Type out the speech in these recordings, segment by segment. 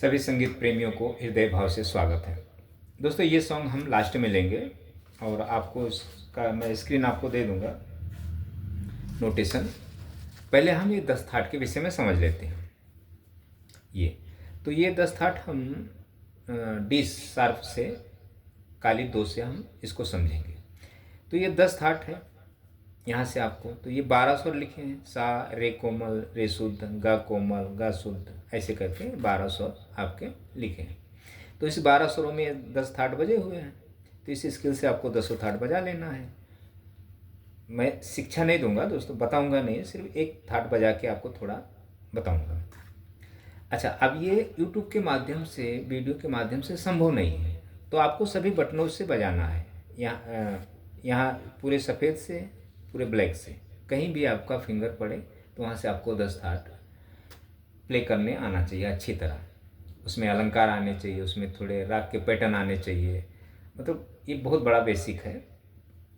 सभी संगीत प्रेमियों को हृदय भाव से स्वागत है। दोस्तों, ये सॉन्ग हम लास्ट में लेंगे और आपको इसका मैं स्क्रीन आपको दे दूंगा नोटेशन। पहले हम ये 10 थाट के विषय में समझ लेते हैं। ये 10 थाट हम डी शार्प से काली 2 से हम इसको समझेंगे। तो ये 10 थाट है। यहाँ से आपको तो ये 12 स्वर लिखे हैं, सा, रे कोमल, रे शुद्ध, गा कोमल, गा शुद्ध, ऐसे करके 12 स्वर आपके लिखे हैं। तो इस 12 स्वरों में 10 थाट बजे हुए हैं। तो इस स्किल से आपको 10 थाट बजा लेना है। मैं शिक्षा नहीं दूंगा दोस्तों, बताऊंगा नहीं, सिर्फ एक थाट बजा के आपको थोड़ा बताऊंगा। अच्छा, अब ये यूट्यूब के माध्यम से, वीडियो के माध्यम से संभव नहीं है, तो आपको सभी बटनों से बजाना है। यहाँ पूरे सफ़ेद से, पूरे ब्लैक से, कहीं भी आपका फिंगर पड़े तो वहाँ से आपको 10 थाट प्ले करने आना चाहिए अच्छी तरह। उसमें अलंकार आने चाहिए, उसमें थोड़े राग के पैटर्न आने चाहिए। मतलब ये बहुत बड़ा बेसिक है,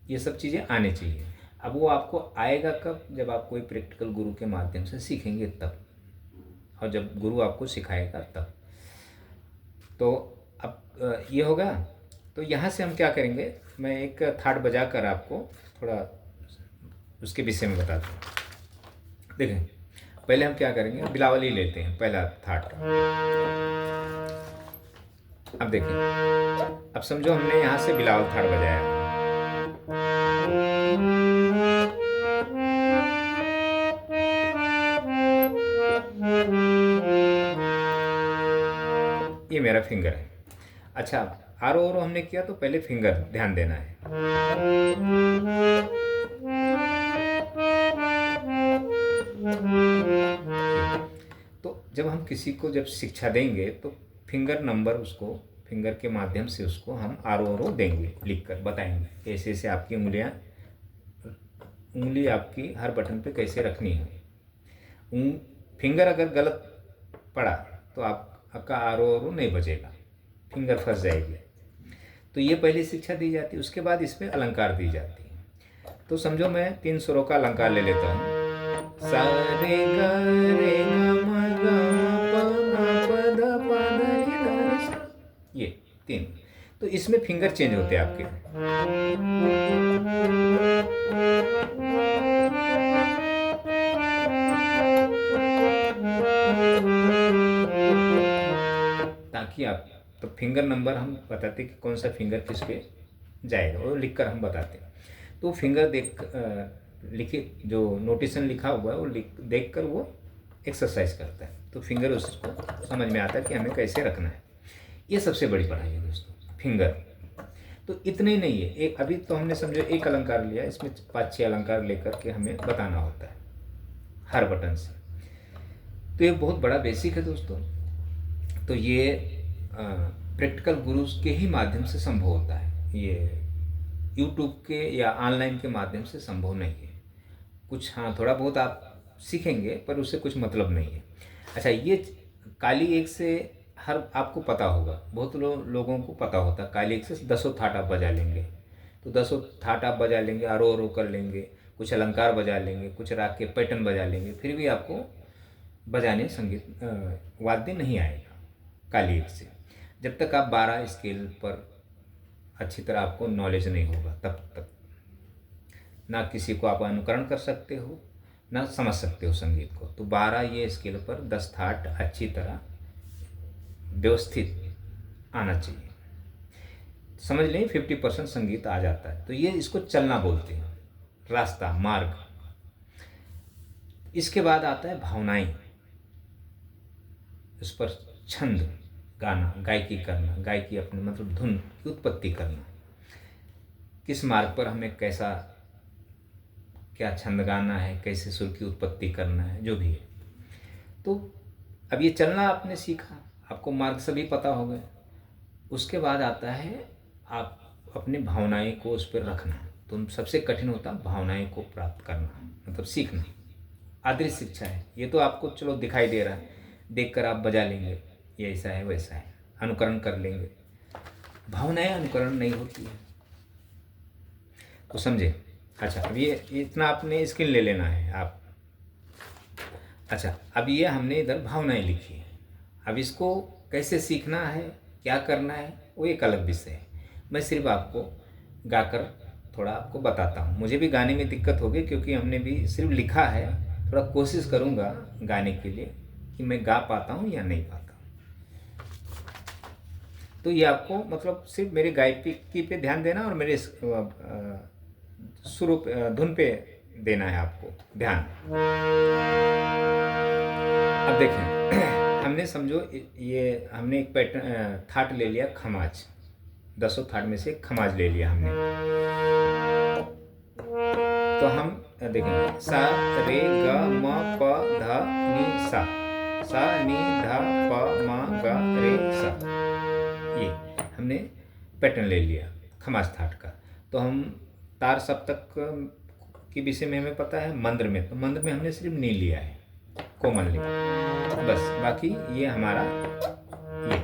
ये सब चीज़ें आने चाहिए। अब वो आपको आएगा कब? जब आप कोई प्रैक्टिकल गुरु के माध्यम से सीखेंगे तब, और जब गुरु आपको सिखाएगा तब। तो अब ये होगा। तो यहाँ से हम क्या करेंगे, मैं एक थाट बजा कर आपको थोड़ा उसके विषय में बताता हूँ। देखें, पहले हम क्या करेंगे, बिलावली लेते हैं पहला थाट। अब देखें, अब समझो हमने यहाँ से बिलावल थाट बजाया, ये मेरा फिंगर है। अच्छा, आरो ओरो हमने किया तो पहले फिंगर ध्यान देना है। तो जब हम किसी को जब शिक्षा देंगे तो फिंगर नंबर, उसको फिंगर के माध्यम से उसको हम आरो ओरो देंगे, लिख कर बताएंगे ऐसे ऐसे आपकी उंगली आपकी हर बटन पे कैसे रखनी है। फिंगर अगर गलत पड़ा तो आपका आरो ओरो नहीं बजेगा, फिंगर फंस जाएगी। तो ये पहली शिक्षा दी जाती है। उसके बाद इसमें अलंकार दी जाती है। तो समझो मैं 3 स्वरों का अलंकार ले लेता हूँ। सा रे ग रे ग म ग म प ध प ध नि ध सा, ये 3। तो इसमें फिंगर चेंज होते हैं आपके। ताकि आप, तो फिंगर नंबर हम बताते कि कौन सा फिंगर किस पे जाएगा, और लिख कर हम बताते हैं। तो फिंगर लिखे जो नोटेशन लिखा हुआ है वो देख कर वो एक्सरसाइज करता है, तो फिंगर उसको समझ में आता है कि हमें कैसे रखना है। ये सबसे बड़ी पढ़ाई है दोस्तों, फिंगर। तो इतने ही नहीं है, एक अभी तो हमने समझो एक अलंकार लिया, इसमें 5-6 अलंकार लेकर के हमें बताना होता है हर बटन से। तो ये बहुत बड़ा बेसिक है दोस्तों। तो ये प्रैक्टिकल गुरु के ही माध्यम से संभव होता है, ये यूट्यूब के या ऑनलाइन के माध्यम से संभव नहीं है। कुछ हाँ, थोड़ा बहुत आप सीखेंगे पर उससे कुछ मतलब नहीं है। अच्छा, ये काली 1 से हर आपको पता होगा, बहुत लोगों को पता होता है काली 1 से 10 थाट आप बजा लेंगे। तो 10 थाट आप बजा लेंगे, आरो आरो कर लेंगे, कुछ अलंकार बजा लेंगे, कुछ राग के पैटर्न बजा लेंगे, फिर भी आपको बजाने संगीत वाद्य नहीं आएगा काली 1 से। जब तक आप 12 स्केल पर अच्छी तरह आपको नॉलेज नहीं होगा तब तक ना किसी को आप अनुकरण कर सकते हो, ना समझ सकते हो संगीत को। तो 12 ये स्केल पर 10 थाट अच्छी तरह व्यवस्थित आना चाहिए। समझ लें 50% संगीत आ जाता है। तो ये इसको चलना बोलते हैं, रास्ता, मार्ग। इसके बाद आता है भावनाएं, उस पर छंद गाना, गायकी करना, गायकी अपने मतलब धुन की उत्पत्ति करना, किस मार्ग पर हमें कैसा क्या छंद गाना है, कैसे सुर की उत्पत्ति करना है, जो भी है। तो अब ये चलना आपने सीखा, आपको मार्ग सभी पता हो गए। उसके बाद आता है आप अपनी भावनाएं को उस पर रखना। तो सबसे कठिन होता भावनाएं को प्राप्त करना, मतलब सीखना। आदरी शिक्षा है ये, तो आपको चलो दिखाई दे रहा है, देख कर आप बजा लेंगे, ये ऐसा है वैसा है, अनुकरण कर लेंगे। भावनाएं अनुकरण नहीं होती है, तो समझे। अच्छा, अब ये इतना आपने स्किल ले लेना है आप। अच्छा, अब ये हमने इधर भावनाएं लिखी है। अब इसको कैसे सीखना है, क्या करना है, वो एक अलग विषय है। मैं सिर्फ आपको गाकर थोड़ा आपको बताता हूँ। मुझे भी गाने में दिक्कत होगी क्योंकि हमने भी सिर्फ लिखा है। थोड़ा कोशिश करूँगा गाने के लिए कि मैं गा पाता हूँ या नहीं पाता हूँ। तो ये आपको मतलब सिर्फ मेरे गायकी पे ध्यान देना और मेरे सुर धुन पे देना है आपको ध्यान। अब देखें, हमने समझो ये हमने एक पैटर्न थाट ले लिया, खमाज। 10 थाट में से खमाज ले लिया हमने। तो हम देखेंगे सा रे ग म प ध नि सा, सा नि ध प म ग रे सा। ये हमने पैटर्न ले लिया खमाज थाट का। तो हम तार सप्तक के विषय में हमें पता है। मंद्र में, तो मंद्र में हमने सिर्फ नी लिया है, कोमल नी, बस। बाकी ये हमारा ये।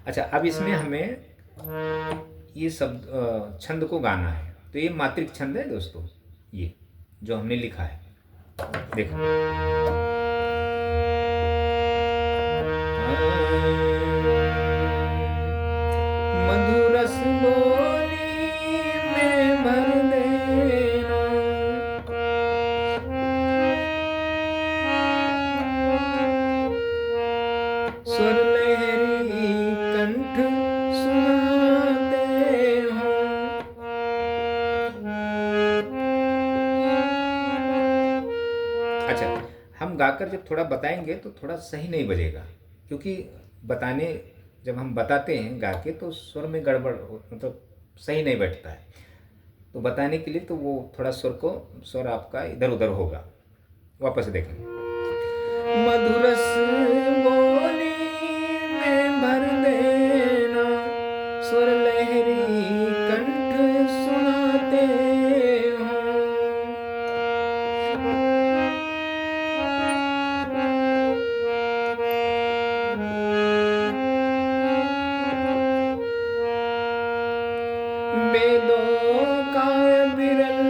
अच्छा, अब इसमें हमें ये सब छंद को गाना है। तो ये मात्रिक छंद है दोस्तों, ये जो हमने लिखा है। देखो, मधुरस बोली में भर देना, स्वर लहरी कंठ सुनाते हो। अच्छा, हम गाकर जब थोड़ा बताएंगे तो थोड़ा सही नहीं बजेगा, क्योंकि बताने जब हम बताते हैं गा के तो स्वर में गड़बड़ मतलब सही नहीं बैठता है। तो बताने के लिए तो वो थोड़ा स्वर आपका इधर उधर होगा। वापस देखेंगे, मधुरस बोली में भर देना, स्वर लहरी कंठ सुनाते हो। वेदों का विरल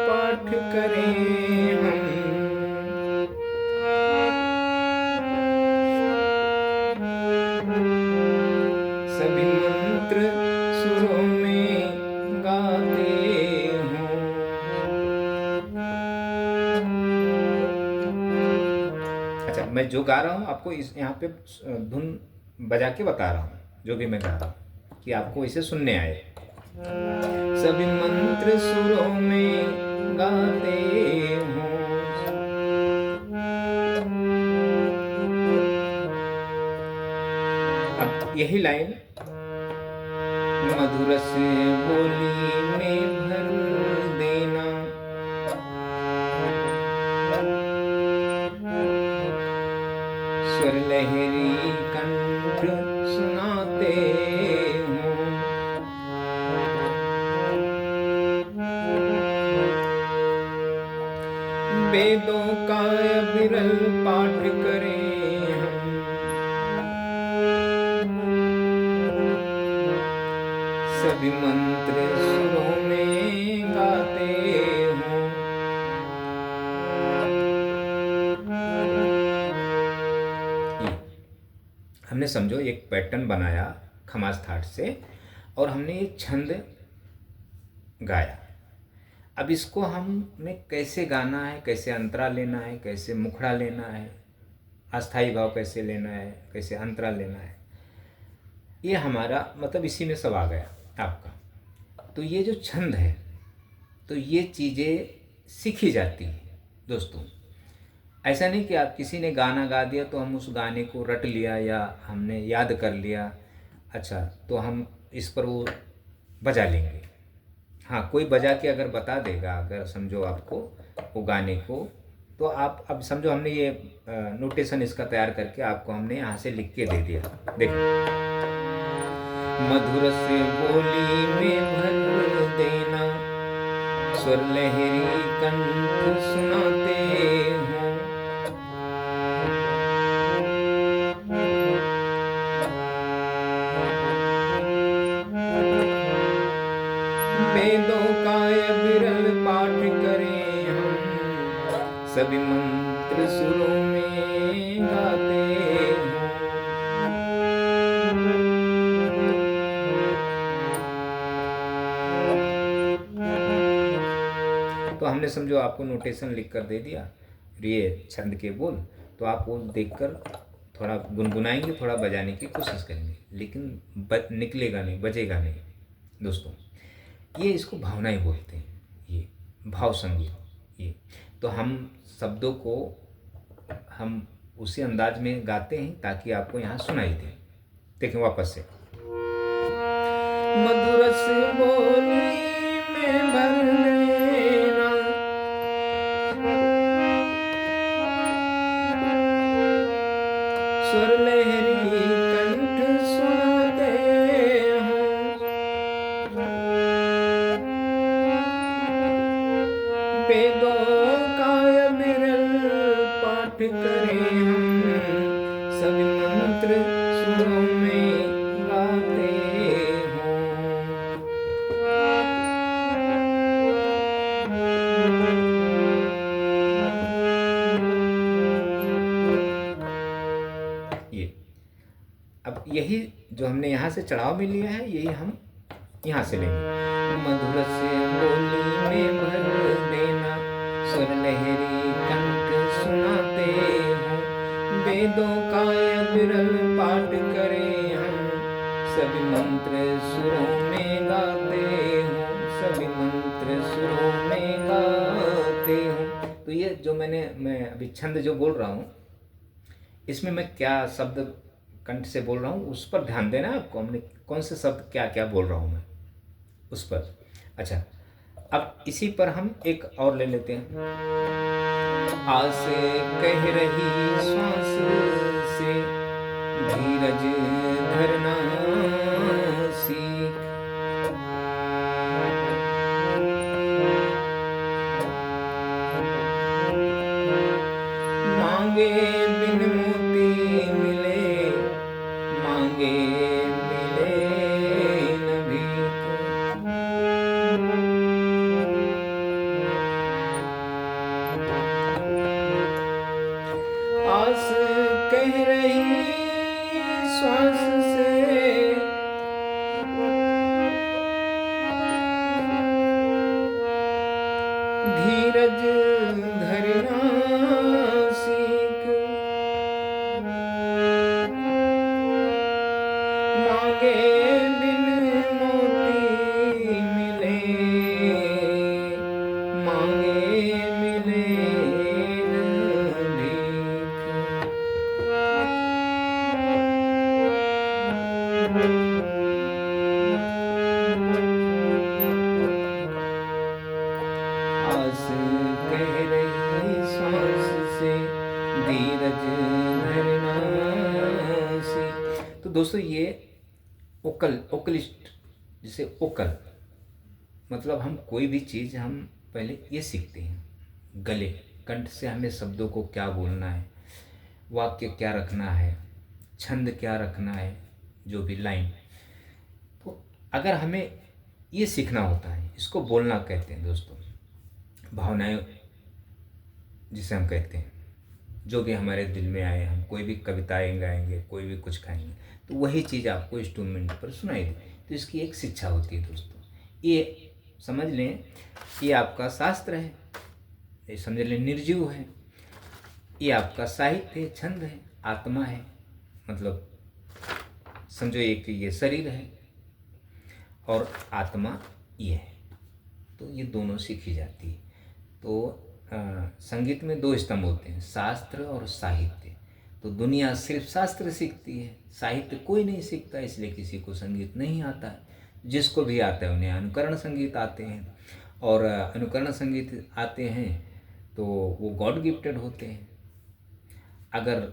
पाठ करें हम, सभी मंत्र सुरों में गाते हो। अच्छा, मैं जो गा रहा हूँ आपको इस यहाँ पे धुन बजा के बता रहा हूँ, जो भी मैं गा रहा हूँ कि आपको इसे सुनने आए। सभी मंत्र सुरों में गाते हो। अब यही लाइन मधुरस बोली में भर देना, स्वर लहरी कंठ सुनाते हो। वेदों का विरल पाठ करें हम, सभी मंत्र सुरों में गाते हो। हमने समझो एक पैटर्न बनाया खमाज थाट से और हमने ये छंद गाया। अब इसको हमने कैसे गाना है, कैसे अंतरा लेना है, कैसे मुखड़ा लेना है, अस्थाई भाव कैसे लेना है, कैसे अंतरा लेना है, ये हमारा मतलब इसी में सब आ गया आपका। तो ये जो छंद है, तो ये चीज़ें सीखी जाती है दोस्तों। ऐसा नहीं कि आप किसी ने गाना गा दिया तो हम उस गाने को रट लिया या हमने याद कर लिया, अच्छा तो हम इस पर वो बजा लेंगे। हाँ, कोई बजा के अगर बता देगा, अगर समझो आपको वो गाने को, तो आप अब समझो हमने ये नोटेशन इसका तैयार करके आपको हमने यहाँ से लिख के दे दिया। देखो, मधुर से बोली में भर देना, स्वर लहरी कंठ सुनाते हो। वेदों का विरल पाठ करें हम, सभी मंत्र सुरों में गाते हो। तो हमने समझो आपको नोटेशन लिख कर दे दिया, ये छंद के बोल, तो आप वो देखकर थोड़ा गुनगुनाएंगे, थोड़ा बजाने की कोशिश करेंगे, लेकिन निकलेगा नहीं, बजेगा नहीं दोस्तों। ये इसको भावनाएं बोलते हैं, ये भाव संगीत। ये तो हम शब्दों को हम उसी अंदाज में गाते हैं ताकि आपको यहाँ सुनाई दे। देखें वापस से, मधुर से बोली में भर लेना, स्वर लहरी कंठ सुनाते हैं, वेदों का विरल पाठ करें हम, सभी मंत्र सुरों में गाते हों। ये अब यही जो हमने यहाँ से चढ़ाव में लिया है, यही हम यहाँ से लेंगे। मधुर से बोली में भर देना, स्वर लहरी कंठ सुनाते हों, वेदों का विरल पाठ करें हम, सभी मंत्र सुरों में गाते हों, सभी मंत्र सुरों में गाते हों। तो ये जो मैं अभी छंद जो बोल रहा हूँ, इसमें मैं क्या शब्द कंठ से बोल रहा हूँ उस पर ध्यान देना है आपको। हमने कौन से शब्द क्या क्या बोल रहा हूँ मैं उस पर। अच्छा, अब इसी पर हम एक और ले लेते हैं। आस कह रही श्वास से धीरज धरना सीख, मांगे बिन मोती मिले, मांगे मिले न भीख, आस कह रही श्वास से धीरज धरना सीख, मांगे बिन मोती मिले, मांगे मिले न भीख। आस कह रही श्वास से धीरज धरना सीख। तो दोस्तों ये ओकलिस्ट, जिसे ओकल मतलब हम कोई भी चीज़ हम पहले ये सीखते हैं, गले कंठ से हमें शब्दों को क्या बोलना है, वाक्य क्या रखना है, छंद क्या रखना है, जो भी लाइन। तो अगर हमें ये सीखना होता है, इसको बोलना कहते हैं दोस्तों, भावनाएं जिसे हम कहते हैं, जो भी हमारे दिल में आए, हम कोई भी कविताएं गाएंगे, कोई भी कुछ खाएंगे, तो वही चीज़ आपको इंस्ट्रूमेंट पर सुनाई दे। तो इसकी एक शिक्षा होती है दोस्तों। ये समझ लें, ये आपका शास्त्र है, ये समझ लें निर्जीव है, ये आपका साहित्य है, छंद है, आत्मा है, मतलब समझो एक ये शरीर है और आत्मा ये है, तो ये दोनों सीखी जाती है। तो संगीत में दो स्तंभ होते हैं, शास्त्र और साहित्य। तो दुनिया सिर्फ शास्त्र सीखती है, साहित्य कोई नहीं सीखता, इसलिए किसी को संगीत नहीं आता है। जिसको भी आता है उन्हें अनुकरण संगीत आते हैं, और अनुकरण संगीत आते हैं तो वो गॉड गिफ्टेड होते हैं। अगर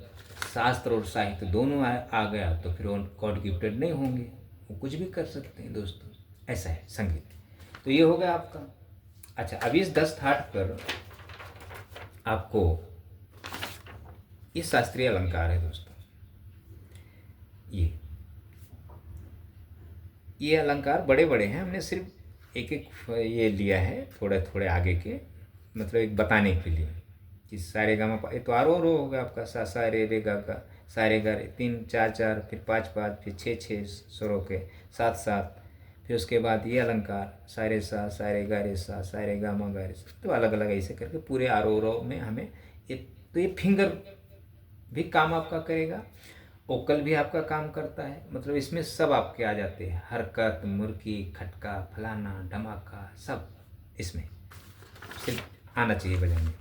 शास्त्र और साहित्य दोनों आ गया तो फिर वो गॉड गिफ्टेड नहीं होंगे, वो कुछ भी कर सकते हैं दोस्तों। ऐसा है संगीत। तो ये हो गया आपका। अच्छा, अब इस 10 थाट पर आपको ये शास्त्रीय अलंकार है दोस्तों। ये अलंकार बड़े बड़े हैं, हमने सिर्फ एक एक ये लिया है, थोड़े थोड़े आगे के, मतलब एक बताने के लिए कि सारे गा मा, ये तो आरो रो होगा आपका, सा सा रे गा का, सारे गा रे, 3 4 4, फिर 5 5, फिर 6 6 स्वरों के, 7 7, फिर उसके बाद ये अलंकार सा रे सा रे गा रे सा रे गा मा गा रे सा, तो अलग अलग ऐसे करके पूरे आरोह में हमें ये, तो ये फिंगर भी काम आपका करेगा, ओकल भी आपका काम करता है, मतलब इसमें सब आपके आ जाते हैं, हरकत, मुर्की, खटका, फलाना, धमाका, सब इसमें सिर्फ आना चाहिए बजाने।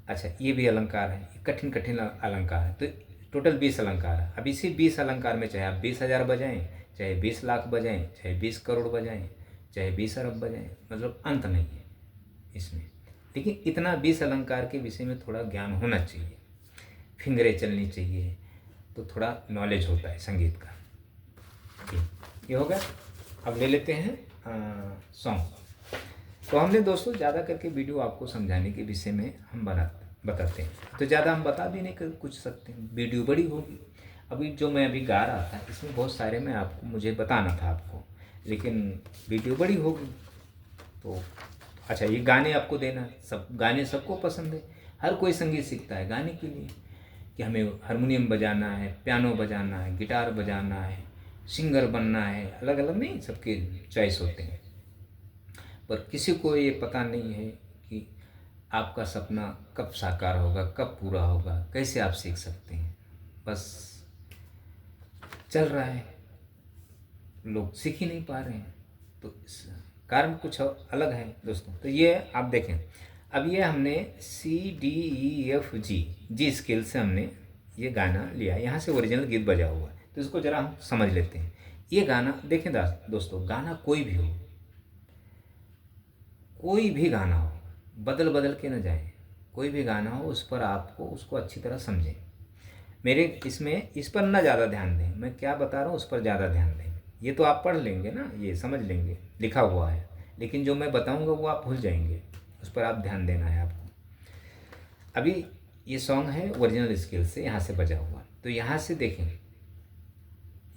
अच्छा, ये भी अलंकार है, ये कठिन कठिन अलंकार है। तो टोटल 20 अलंकार है। अब इसी 20 अलंकार में चाहे आप 20,000 बजाएं, चाहे 20 लाख बजाएं, चाहे 20 करोड़ बजाएं, चाहे 20 अरब बजाएं, मतलब अंत नहीं है इसमें। लेकिन इतना 20 अलंकार के विषय में थोड़ा ज्ञान होना चाहिए, फिंगरें चलनी चाहिए, तो थोड़ा नॉलेज होता है संगीत का। ये हो गया। अब ले लेते हैं सॉन्ग। तो हमने दोस्तों ज़्यादा करके वीडियो आपको समझाने के विषय में हम बताते हैं, तो ज़्यादा हम बता भी नहीं कर कुछ सकते हैं, वीडियो बड़ी होगी। अभी जो मैं अभी गा रहा था इसमें बहुत सारे मैं आपको मुझे बताना था आपको, लेकिन वीडियो बड़ी होगी। तो अच्छा, ये गाने आपको देना, सब गाने सबको पसंद है, हर कोई संगीत सीखता है गाने के लिए, कि हमें हारमोनियम बजाना है, पियानो बजाना है, गिटार बजाना है, सिंगर बनना है, अलग अलग नहीं, सबके चॉइस होते हैं। पर किसी को ये पता नहीं है कि आपका सपना कब साकार होगा, कब पूरा होगा, कैसे आप सीख सकते हैं। बस चल रहा है, लोग सीख ही नहीं पा रहे हैं, तो इस कारण कुछ अलग है दोस्तों। तो ये आप देखें, अब ये हमने C, D, E, F, G जी स्केल से हमने ये गाना लिया, यहाँ से ओरिजिनल गीत बजा हुआ है, तो इसको ज़रा हम समझ लेते हैं। ये गाना देखें दोस्तों, गाना कोई भी हो, कोई भी गाना हो, बदल बदल के न जाए, कोई भी गाना हो उस पर आपको उसको अच्छी तरह समझें। मेरे इसमें इस पर ना ज़्यादा ध्यान दें, मैं क्या बता रहा हूँ उस पर ज़्यादा ध्यान दें। ये तो आप पढ़ लेंगे ना, ये समझ लेंगे, लिखा हुआ है, लेकिन जो मैं बताऊँगा वो आप भूल जाएंगे, उस पर आप ध्यान देना है आपको। अभी ये सॉन्ग है ओरिजिनल स्केल से यहाँ से बजा हुआ, तो यहाँ से देखें,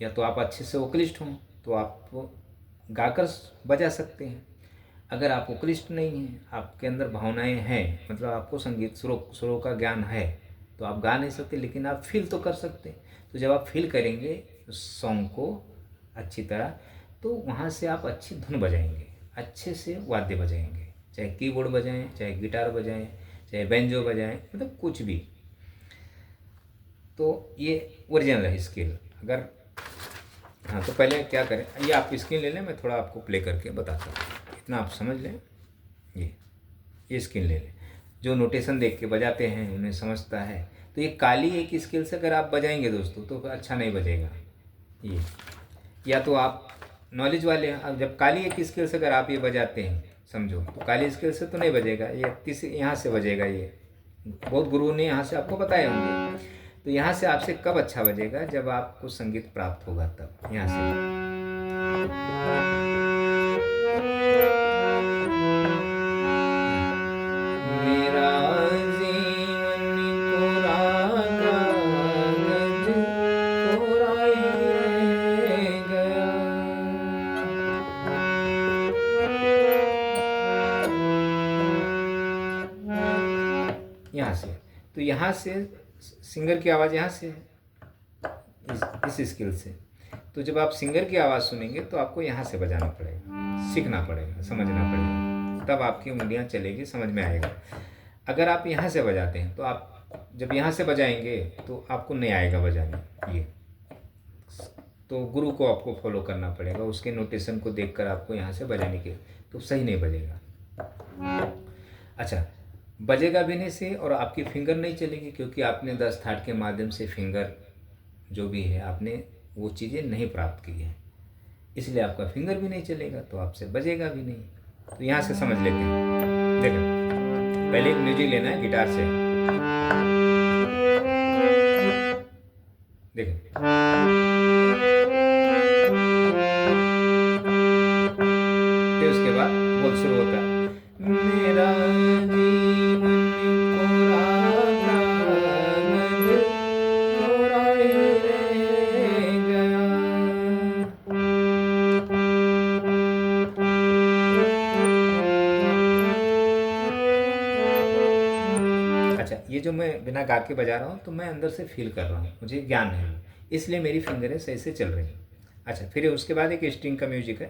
या तो आप अच्छे से वोकलिस्ट हों तो आप गाकर बजा सकते हैं। अगर आप वोकलिस्ट नहीं हैं, आपके अंदर भावनाएं हैं, मतलब आपको संगीत सुरों का ज्ञान है, तो आप गा नहीं सकते, लेकिन आप फील तो कर सकते हैं। तो जब आप फील करेंगे उस सॉन्ग को अच्छी तरह, तो वहाँ से आप अच्छी धुन बजाएंगे, अच्छे से वाद्य बजाएंगे, चाहे कीबोर्ड बजाएं, चाहे गिटार बजाएं, चाहे बैंजो बजाएं, मतलब कुछ भी। तो ये ओरिजिनल है स्केल। अगर हाँ, तो पहले क्या करें, ये आप स्क्रीन ले लें, मैं थोड़ा आपको प्ले करके बताता हूँ, इतना आप समझ लें। ये स्केल ले लें, जो नोटेशन देख के बजाते हैं उन्हें समझता है। तो ये काली एक स्केल से अगर आप बजाएंगे दोस्तों तो अच्छा नहीं बजेगा ये, या तो आप नॉलेज वाले हैं। अब जब काली एक स्केल से अगर आप ये बजाते हैं समझो, तो काली स्केल से तो नहीं बजेगा, ये तीसरी यहाँ से बजेगा। ये बहुत गुरु ने यहाँ से आपको बताए होंगे। तो यहाँ से आपसे कब अच्छा बजेगा, जब आपको संगीत प्राप्त होगा तब। यहाँ से यहाँ से, तो यहाँ से सिंगर की आवाज़ यहाँ से है, इस स्केल से। तो जब आप सिंगर की आवाज़ सुनेंगे तो आपको यहाँ से बजाना पड़ेगा, सीखना पड़ेगा, समझना पड़ेगा, तब आपकी उंगलियाँ चलेगी, समझ में आएगा। अगर आप यहाँ से बजाते हैं तो आप जब यहाँ से बजाएंगे तो आपको नहीं आएगा बजाने ये, तो गुरु को आपको फॉलो करना पड़ेगा, उसके नोटेशन को देखकर आपको यहाँ से बजाने के, तो सही नहीं बजेगा। अच्छा, बजेगा भी नहीं से, और आपकी फिंगर नहीं चलेगी, क्योंकि आपने 10 थाट के माध्यम से फिंगर जो भी है आपने वो चीज़ें नहीं प्राप्त की है, इसलिए आपका फिंगर भी नहीं चलेगा, तो आपसे बजेगा भी नहीं। तो यहाँ से समझ लेते हैं। देखो, पहले एक म्यूजिक लेना है गिटार से, देखो, फिर उसके बाद बोल शुरू होता है, मेरा जीवन कोरा कागज कोरा ही रह गया। अच्छा, ये जो मैं बिना गा के बजा रहा हूँ तो मैं अंदर से फील कर रहा हूँ, मुझे ज्ञान है, इसलिए मेरी फिंगरें सही से चल रही हैं। अच्छा, फिर उसके बाद एक स्ट्रिंग का म्यूजिक है।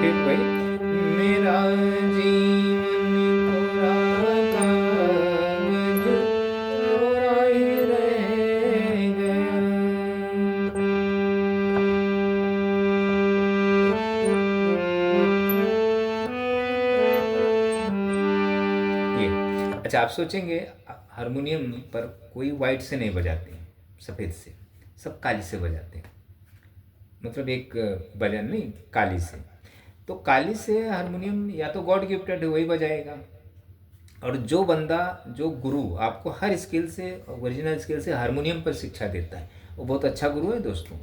फिर वही, मेरा जीवन कोरा कागज कोरा ही रह गया। ये अच्छा, आप सोचेंगे हारमोनियम पर कोई वाइट से नहीं बजाते हैं, सफ़ेद से, सब काली से बजाते हैं। मतलब एक भजन नहीं, काली से। तो काली से हारमोनियम या तो गॉड गिफ्टेड है, वही बजाएगा। और जो बंदा, जो गुरु आपको हर स्किल से, ओरिजिनल स्किल से हारमोनियम पर शिक्षा देता है, वो बहुत अच्छा गुरु है दोस्तों।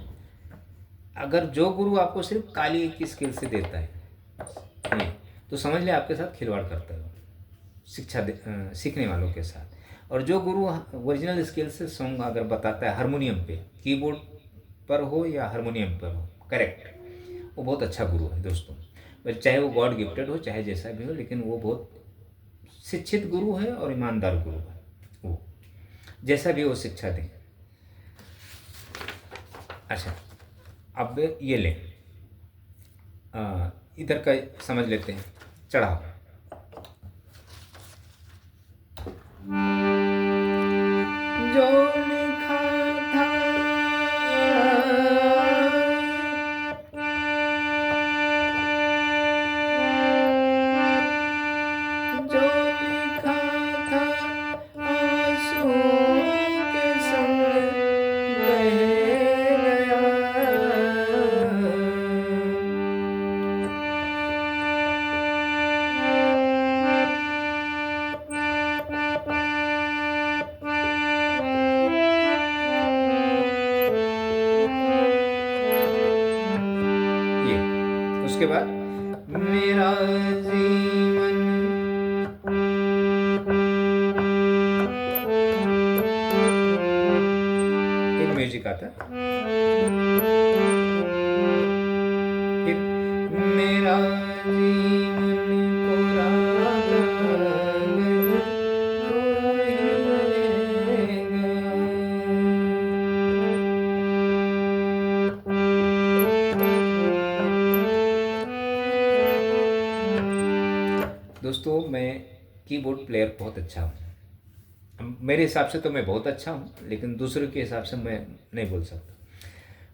अगर जो गुरु आपको सिर्फ काली की स्किल से देता है ये, तो समझ ले आपके साथ खिलवाड़ करता है वो, सीखने वालों के साथ। और जो गुरु ओरिजिनल स्किल से सॉन्ग अगर बताता है हारमोनियम पे, कीबोर्ड पर हो या हारमोनियम पर हो, करेक्ट, वो बहुत अच्छा गुरु है दोस्तों। चाहे वो गॉड गिफ्टेड हो, चाहे जैसा भी हो, लेकिन वो बहुत शिक्षित गुरु है और ईमानदार गुरु है वो, जैसा भी वो शिक्षा दें। अच्छा, अब ये लें, इधर का समझ लेते हैं, चढ़ाव। जो लिखा था जो लिखा था आंसुओं के संग बह गया। ये उसके बाद, मेरा जीवन एक म्यूजिक आता है। फिर मेरा जीवन कोरा कागज कोरा ही रह गया। दोस्तों, मैं कीबोर्ड प्लेयर बहुत अच्छा हूँ। मेरे हिसाब से तो मैं बहुत अच्छा हूँ, लेकिन दूसरों के हिसाब से मैं नहीं बोल सकता।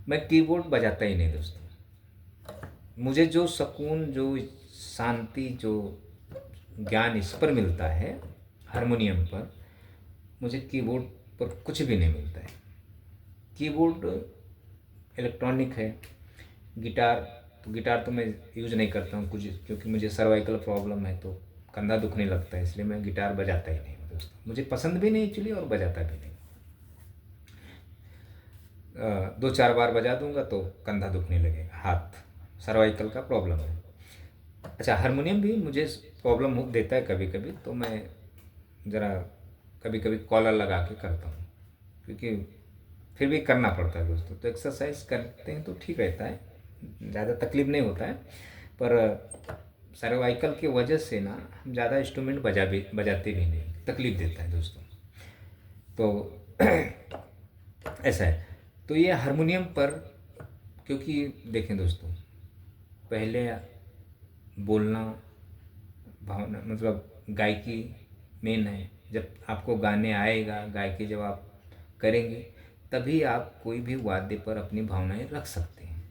मैं कीबोर्ड बजाता ही नहीं दोस्तों। मुझे जो सुकून, जो शांति, जो ज्ञान इस पर मिलता है हारमोनियम पर, मुझे कीबोर्ड पर कुछ भी नहीं मिलता है। कीबोर्ड इलेक्ट्रॉनिक है। गिटार तो मैं यूज़ नहीं करता हूँ कुछ, क्योंकि मुझे सर्वाइकल प्रॉब्लम है, तो कंधा दुखने लगता है, इसलिए मैं गिटार बजाता ही नहीं हूँ दोस्तों। मुझे पसंद भी नहीं एक्चुअली, और बजाता भी नहीं। 2-4 बार बजा दूंगा तो कंधा दुखने लगेगा, हाथ, सर्वाइकल का प्रॉब्लम है। अच्छा, हारमोनियम भी मुझे प्रॉब्लम देता है कभी कभी, तो मैं ज़रा कभी कभी कॉलर लगा के करता हूँ, क्योंकि फिर भी करना पड़ता है दोस्तों। तो एक्सरसाइज करते हैं तो ठीक रहता है, ज़्यादा तकलीफ नहीं होता है। पर सर्वाइकल की वजह से ना हम ज़्यादा इंस्ट्रूमेंट बजाते भी नहीं, तकलीफ देता है दोस्तों। तो ऐसा है। तो ये हारमोनियम पर, क्योंकि देखें दोस्तों, पहले बोलना, भावना, मतलब गायकी मेन है। जब आपको गाने आएगा, गायकी जब आप करेंगे, तभी आप कोई भी वाद्य पर अपनी भावनाएं रख सकते हैं।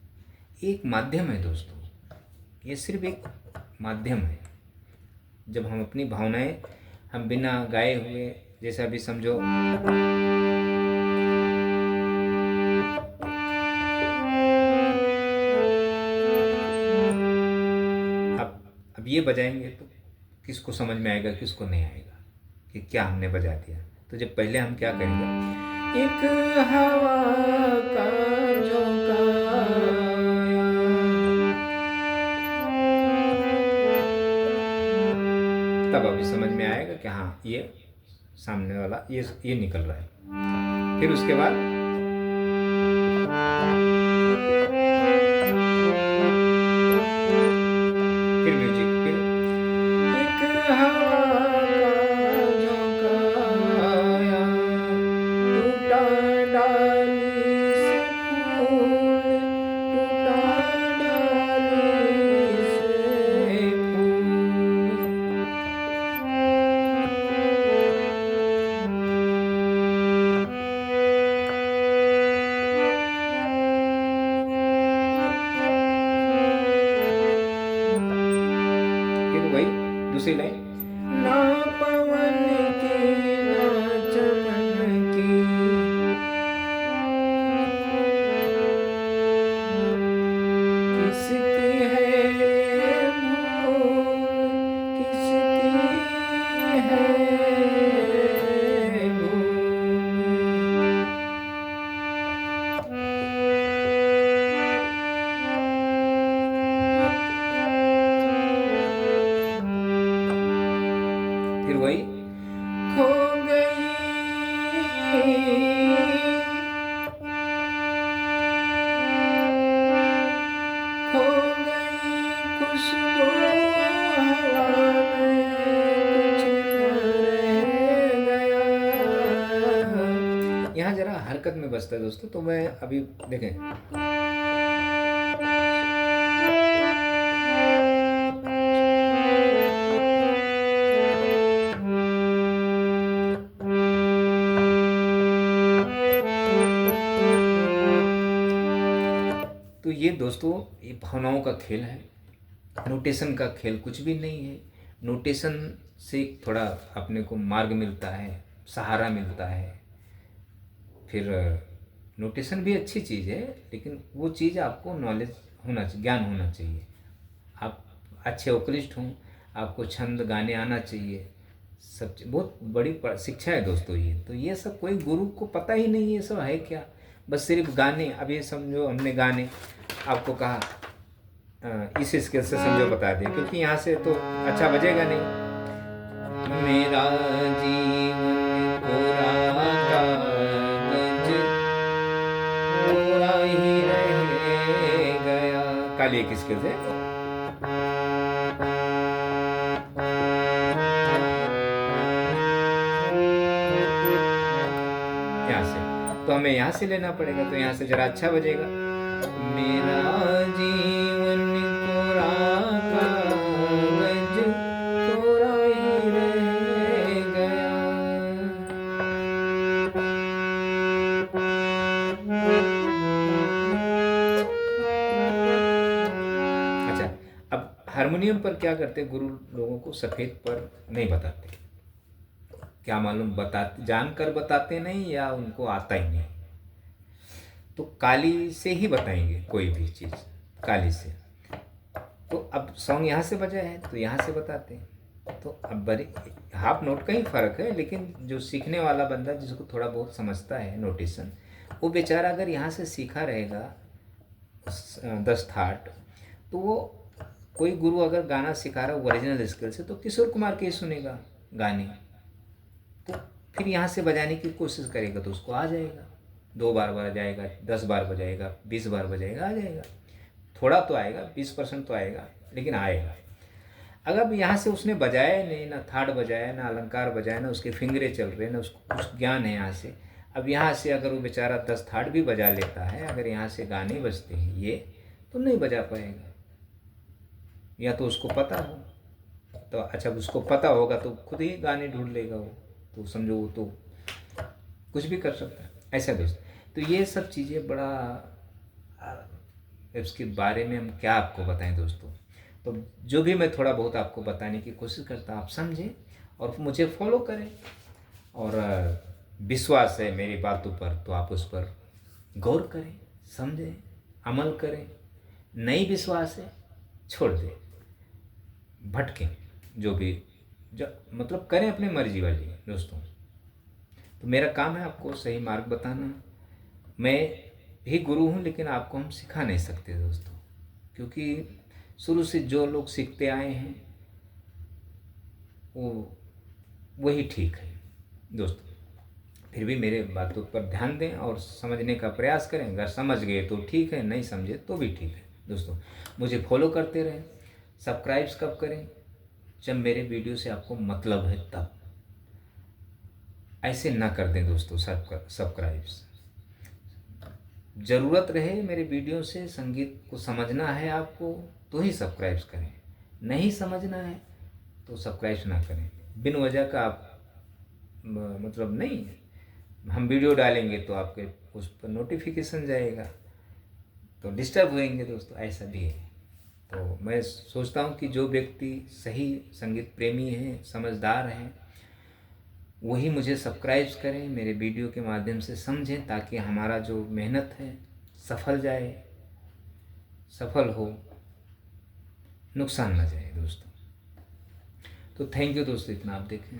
एक माध्यम है दोस्तों, ये सिर्फ एक माध्यम है। जब हम अपनी भावनाएं, हम बिना गाए हुए, जैसे अभी समझो, अब ये बजाएंगे तो किसको समझ में आएगा, किसको नहीं आएगा कि क्या हमने बजा दिया। तो जब पहले हम क्या करेंगे, एक हवा का झोंका आया, तब अभी समझ में आएगा कि हाँ, ये सामने वाला ये निकल रहा है। फिर उसके बाद फिर म्यूजिक, फिर टूटा डाली से फूल, टूटा डाली से फूल। फिर वही दूसरी लाइन, ना पवन की ना चमन की, किसकी है ये भूल, किसकी है भूल। फिर वही, खो गई, खो गई खुशबू हवा में, कुछ न रह गया। यहाँ जरा हरकत में बजता है दोस्तों, तो मैं अभी देखें, तो ये दोस्तों ये भावनाओं का खेल है, नोटेशन का खेल कुछ भी नहीं है। नोटेशन से थोड़ा अपने को मार्ग मिलता है, सहारा मिलता है। फिर नोटेशन भी अच्छी चीज़ है, लेकिन वो चीज़ आपको नॉलेज होना चाहिए, ज्ञान होना चाहिए। आप अच्छे वोकलिस्ट हों, आपको छंद गाने आना चाहिए, सब बहुत बड़ी शिक्षा है दोस्तों ये। तो ये सब कोई गुरु को पता ही नहीं ये सब है क्या, बस सिर्फ गाने। अब ये समझो हमने गाने आपको कहा इस स्केल से समझो बता दिया, क्योंकि यहाँ से तो अच्छा बजेगा नहीं। मेरा जीवन कोरा कागज कोरा ही रह गया, काली एक स्केल से। यहाँ से तो हमें यहाँ से लेना पड़ेगा, तो यहाँ से जरा अच्छा बजेगा। मेरा जीवन कोरा कागज कोरा ही रह गया। अच्छा, अब हारमोनियम पर क्या करते गुरु लोगों को सफ़ेद पर नहीं बताते, क्या मालूम बताते जानकर बताते नहीं या उनको आता ही नहीं। तो काली से ही बताएंगे कोई भी चीज़, काली से। तो अब सॉन्ग यहाँ से बजा है तो यहाँ से बताते हैं। तो अब बड़ी हाफ नोट का ही फ़र्क है, लेकिन जो सीखने वाला बंदा जिसको थोड़ा बहुत समझता है नोटेशन, वो बेचारा अगर यहाँ से सीखा रहेगा 10 थाट, तो वो कोई गुरु अगर गाना सिखा रहा है ओरिजिनल स्केल से, तो किशोर कुमार के ही सुनेगा गाने, तो फिर यहाँ से बजाने की कोशिश करेगा तो उसको आ जाएगा। 2 बार बजाएगा, 10 बार बजाएगा, 20 बार बजाएगा, आ जाएगा। थोड़ा तो आएगा, 20% तो आएगा, लेकिन आएगा। अगर यहाँ से उसने बजाया नहीं, ना थाट बजाया, ना अलंकार बजाया, ना उसके फिंगरे चल रहे, ना उसको कुछ ज्ञान है यहाँ से। अब यहाँ से अगर वो बेचारा 10 थाट भी बजा लेता है, अगर यहाँ से गाने बजते हैं ये, तो नहीं बजा पाएगा। या तो उसको पता हो, तो अच्छा उसको पता होगा तो खुद ही गाने ढूंढ लेगा वो, तो समझो वो तो कुछ भी कर सकता है। ऐसा दोस्त, तो ये सब चीज़ें बड़ा, इसके बारे में हम क्या आपको बताएं दोस्तों। तो जो भी मैं थोड़ा बहुत आपको बताने की कोशिश करता, आप समझें और मुझे फॉलो करें। और विश्वास है मेरी बातों पर तो आप उस पर गौर करें, समझें, अमल करें। नहीं विश्वास है छोड़ दें, भटकें, जो भी मतलब करें अपनी मर्जी वाली दोस्तों। तो मेरा काम है आपको सही मार्ग बताना। मैं भी गुरु हूँ, लेकिन आपको हम सिखा नहीं सकते दोस्तों, क्योंकि शुरू से जो लोग सीखते आए हैं वो वही ठीक है दोस्तों। फिर भी मेरे बातों पर ध्यान दें और समझने का प्रयास करें। अगर समझ गए तो ठीक है, नहीं समझे तो भी ठीक है दोस्तों। मुझे फॉलो करते रहें। सब्सक्राइब्स कब करें? जब मेरे वीडियो से आपको मतलब है तब। ऐसे ना कर दें दोस्तों। सब्सक्राइब्स ज़रूरत रहे मेरे वीडियो से, संगीत को समझना है आपको तो ही सब्सक्राइब्स करें, नहीं समझना है तो सब्सक्राइब ना करें। बिन वजह का आप मतलब नहीं, हम वीडियो डालेंगे तो आपके उस पर नोटिफिकेशन जाएगा तो डिस्टर्ब होएंगे दोस्तों, ऐसा भी है। तो मैं सोचता हूँ कि जो व्यक्ति सही संगीत प्रेमी हैं, समझदार हैं, वही मुझे सब्सक्राइब करें, मेरे वीडियो के माध्यम से समझें, ताकि हमारा जो मेहनत है सफल हो, नुकसान ना जाए दोस्तों। तो थैंक यू दोस्तों, इतना आप देखें।